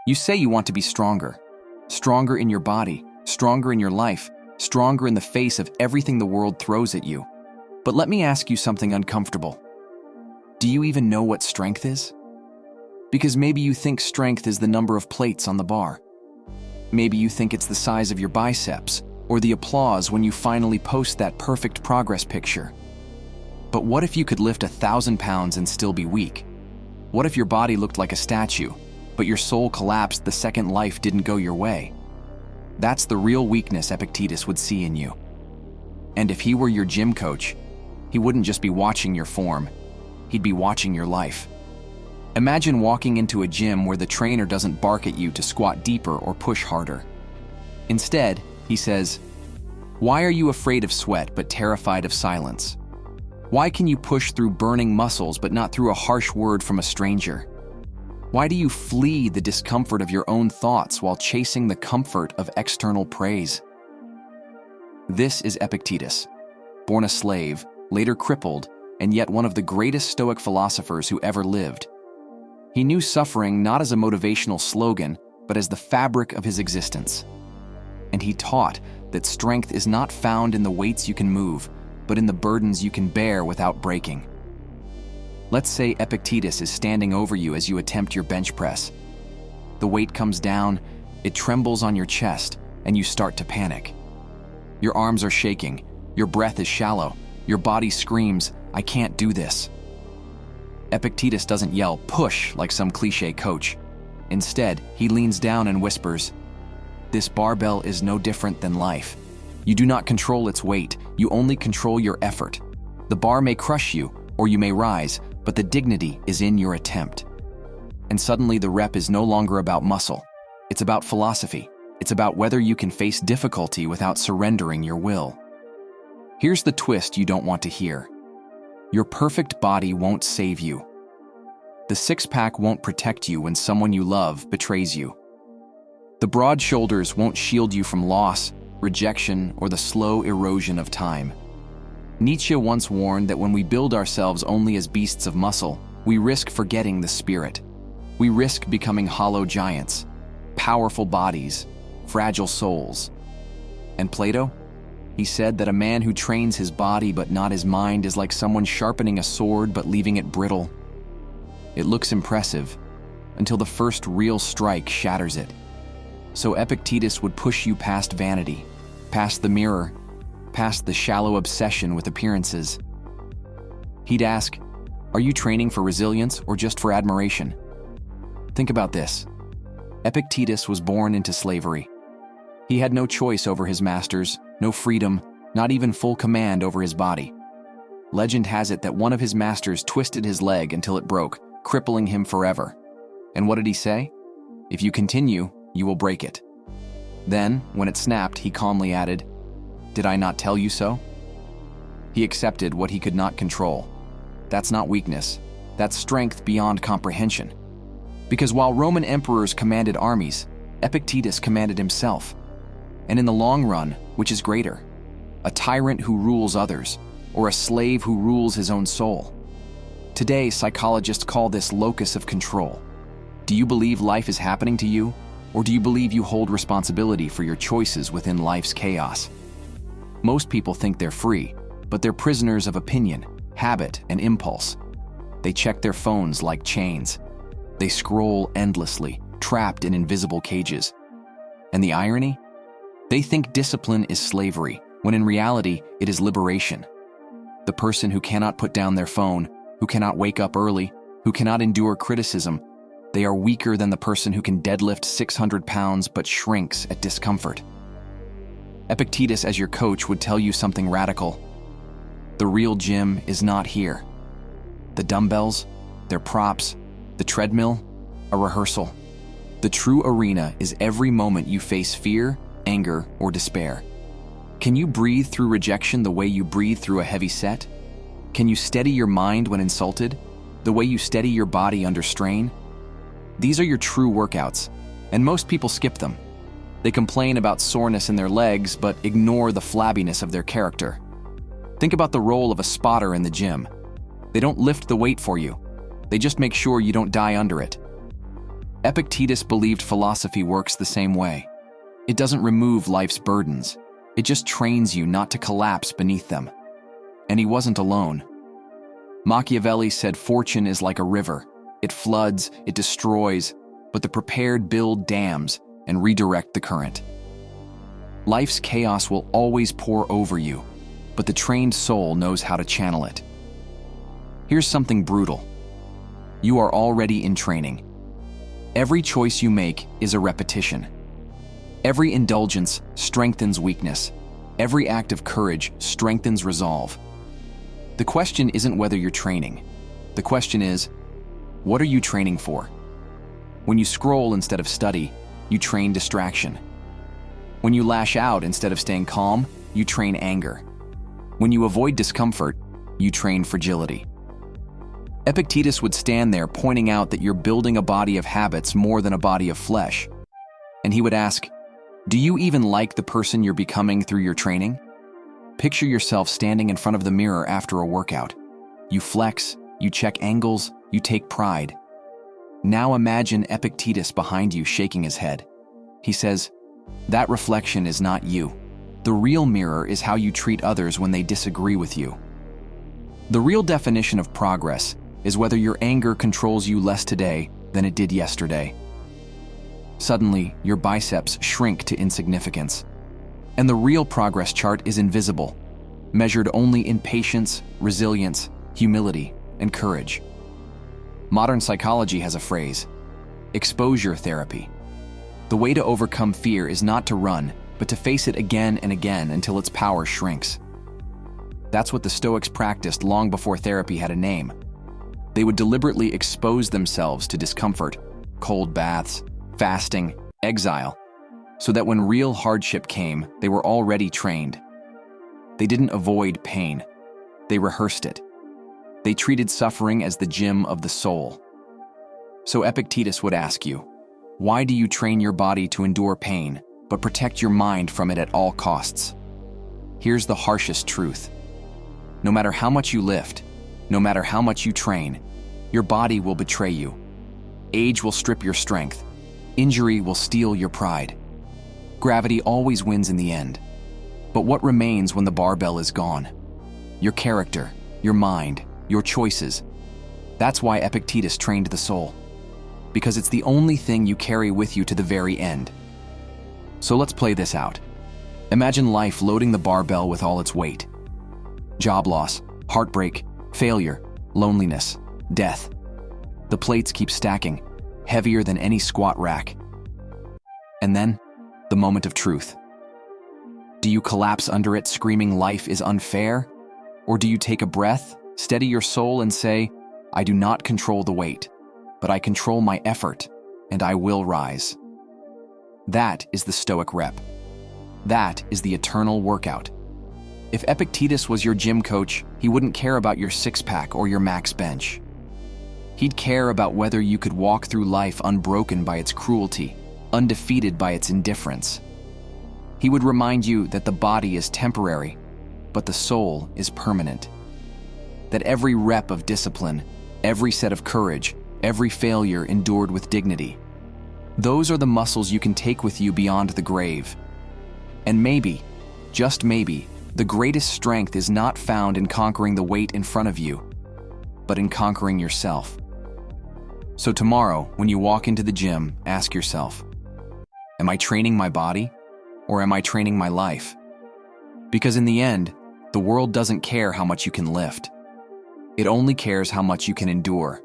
You say you want to be stronger. Stronger in your body, stronger in your life, stronger in the face of everything the world throws at you. But let me ask you something uncomfortable. Do you even know what strength is? Because maybe you think strength is the number of plates on the bar. Maybe you think it's the size of your biceps, or the applause when you finally post that perfect progress picture. But what if you could lift 1,000 pounds and still be weak? What if your body looked like a statue, but your soul collapsed the second life didn't go your way? That's the real weakness Epictetus would see in you. And if he were your gym coach, he wouldn't just be watching your form, he'd be watching your life. Imagine walking into a gym where the trainer doesn't bark at you to squat deeper or push harder. Instead, he says, "Why are you afraid of sweat but terrified of silence? Why can you push through burning muscles but not through a harsh word from a stranger? Why do you flee the discomfort of your own thoughts while chasing the comfort of external praise?" This is Epictetus, born a slave, later crippled, and yet one of the greatest Stoic philosophers who ever lived. He knew suffering not as a motivational slogan, but as the fabric of his existence. And he taught that strength is not found in the weights you can move, but in the burdens you can bear without breaking. Let's say Epictetus is standing over you as you attempt your bench press. The weight comes down, it trembles on your chest, and you start to panic. Your arms are shaking, your breath is shallow, your body screams, "I can't do this." Epictetus doesn't yell, "Push," like some cliché coach. Instead, he leans down and whispers, "This barbell is no different than life. You do not control its weight, you only control your effort. The bar may crush you, or you may rise, but the dignity is in your attempt." And suddenly the rep is no longer about muscle. It's about philosophy. It's about whether you can face difficulty without surrendering your will. Here's the twist you don't want to hear. Your perfect body won't save you. The six-pack won't protect you when someone you love betrays you. The broad shoulders won't shield you from loss, rejection, or the slow erosion of time. Nietzsche once warned that when we build ourselves only as beasts of muscle, we risk forgetting the spirit. We risk becoming hollow giants, powerful bodies, fragile souls. And Plato? He said that a man who trains his body but not his mind is like someone sharpening a sword but leaving it brittle. It looks impressive until the first real strike shatters it. So Epictetus would push you past vanity, past the mirror, past the shallow obsession with appearances. He'd ask, "Are you training for resilience or just for admiration?" Think about this. Epictetus was born into slavery. He had no choice over his masters, no freedom, not even full command over his body. Legend has it that one of his masters twisted his leg until it broke, crippling him forever. And what did he say? "If you continue, you will break it." Then, when it snapped, he calmly added, "Did I not tell you so?" He accepted what he could not control. That's not weakness. That's strength beyond comprehension. Because while Roman emperors commanded armies, Epictetus commanded himself. And in the long run, which is greater? A tyrant who rules others, or a slave who rules his own soul? Today, psychologists call this locus of control. Do you believe life is happening to you, or do you believe you hold responsibility for your choices within life's chaos? Most people think they're free, but they're prisoners of opinion, habit, and impulse. They check their phones like chains. They scroll endlessly, trapped in invisible cages. And the irony? They think discipline is slavery, when in reality, it is liberation. The person who cannot put down their phone, who cannot wake up early, who cannot endure criticism, they are weaker than the person who can deadlift 600 pounds but shrinks at discomfort. Epictetus, as your coach, would tell you something radical. The real gym is not here. The dumbbells, their props, the treadmill, a rehearsal. The true arena is every moment you face fear, anger, or despair. Can you breathe through rejection the way you breathe through a heavy set? Can you steady your mind when insulted, the way you steady your body under strain? These are your true workouts, and most people skip them. They complain about soreness in their legs, but ignore the flabbiness of their character. Think about the role of a spotter in the gym. They don't lift the weight for you. They just make sure you don't die under it. Epictetus believed philosophy works the same way. It doesn't remove life's burdens. It just trains you not to collapse beneath them. And he wasn't alone. Machiavelli said fortune is like a river. It floods, it destroys, but the prepared build dams and redirect the current. Life's chaos will always pour over you, but the trained soul knows how to channel it. Here's something brutal. You are already in training. Every choice you make is a repetition. Every indulgence strengthens weakness. Every act of courage strengthens resolve. The question isn't whether you're training. The question is, what are you training for? When you scroll instead of study, you train distraction. When you lash out instead of staying calm, you train anger. When you avoid discomfort, you train fragility. Epictetus would stand there pointing out that you're building a body of habits more than a body of flesh. And he would ask, do you even like the person you're becoming through your training? Picture yourself standing in front of the mirror after a workout. You flex, you check angles, you take pride. Now imagine Epictetus behind you shaking his head. He says, that reflection is not you. The real mirror is how you treat others when they disagree with you. The real definition of progress is whether your anger controls you less today than it did yesterday. Suddenly, your biceps shrink to insignificance. And the real progress chart is invisible, measured only in patience, resilience, humility, and courage. Modern psychology has a phrase, exposure therapy. The way to overcome fear is not to run, but to face it again and again until its power shrinks. That's what the Stoics practiced long before therapy had a name. They would deliberately expose themselves to discomfort, cold baths, fasting, exile, so that when real hardship came, they were already trained. They didn't avoid pain. They rehearsed it. They treated suffering as the gym of the soul. So Epictetus would ask you, why do you train your body to endure pain, but protect your mind from it at all costs? Here's the harshest truth. No matter how much you lift, no matter how much you train, your body will betray you. Age will strip your strength. Injury will steal your pride. Gravity always wins in the end. But what remains when the barbell is gone? Your character, your mind, your choices. That's why Epictetus trained the soul. Because it's the only thing you carry with you to the very end. So let's play this out. Imagine life loading the barbell with all its weight. Job loss, heartbreak, failure, loneliness, death. The plates keep stacking, heavier than any squat rack. And then, the moment of truth. Do you collapse under it screaming life is unfair? Or do you take a breath, steady your soul and say, I do not control the weight, but I control my effort, and I will rise. That is the Stoic rep. That is the eternal workout. If Epictetus was your gym coach, he wouldn't care about your six-pack or your max bench. He'd care about whether you could walk through life unbroken by its cruelty, undefeated by its indifference. He would remind you that the body is temporary, but the soul is permanent. That every rep of discipline, every set of courage, every failure endured with dignity. Those are the muscles you can take with you beyond the grave. And maybe, just maybe, the greatest strength is not found in conquering the weight in front of you, but in conquering yourself. So tomorrow, when you walk into the gym, ask yourself, am I training my body, or am I training my life? Because in the end, the world doesn't care how much you can lift. It only cares how much you can endure.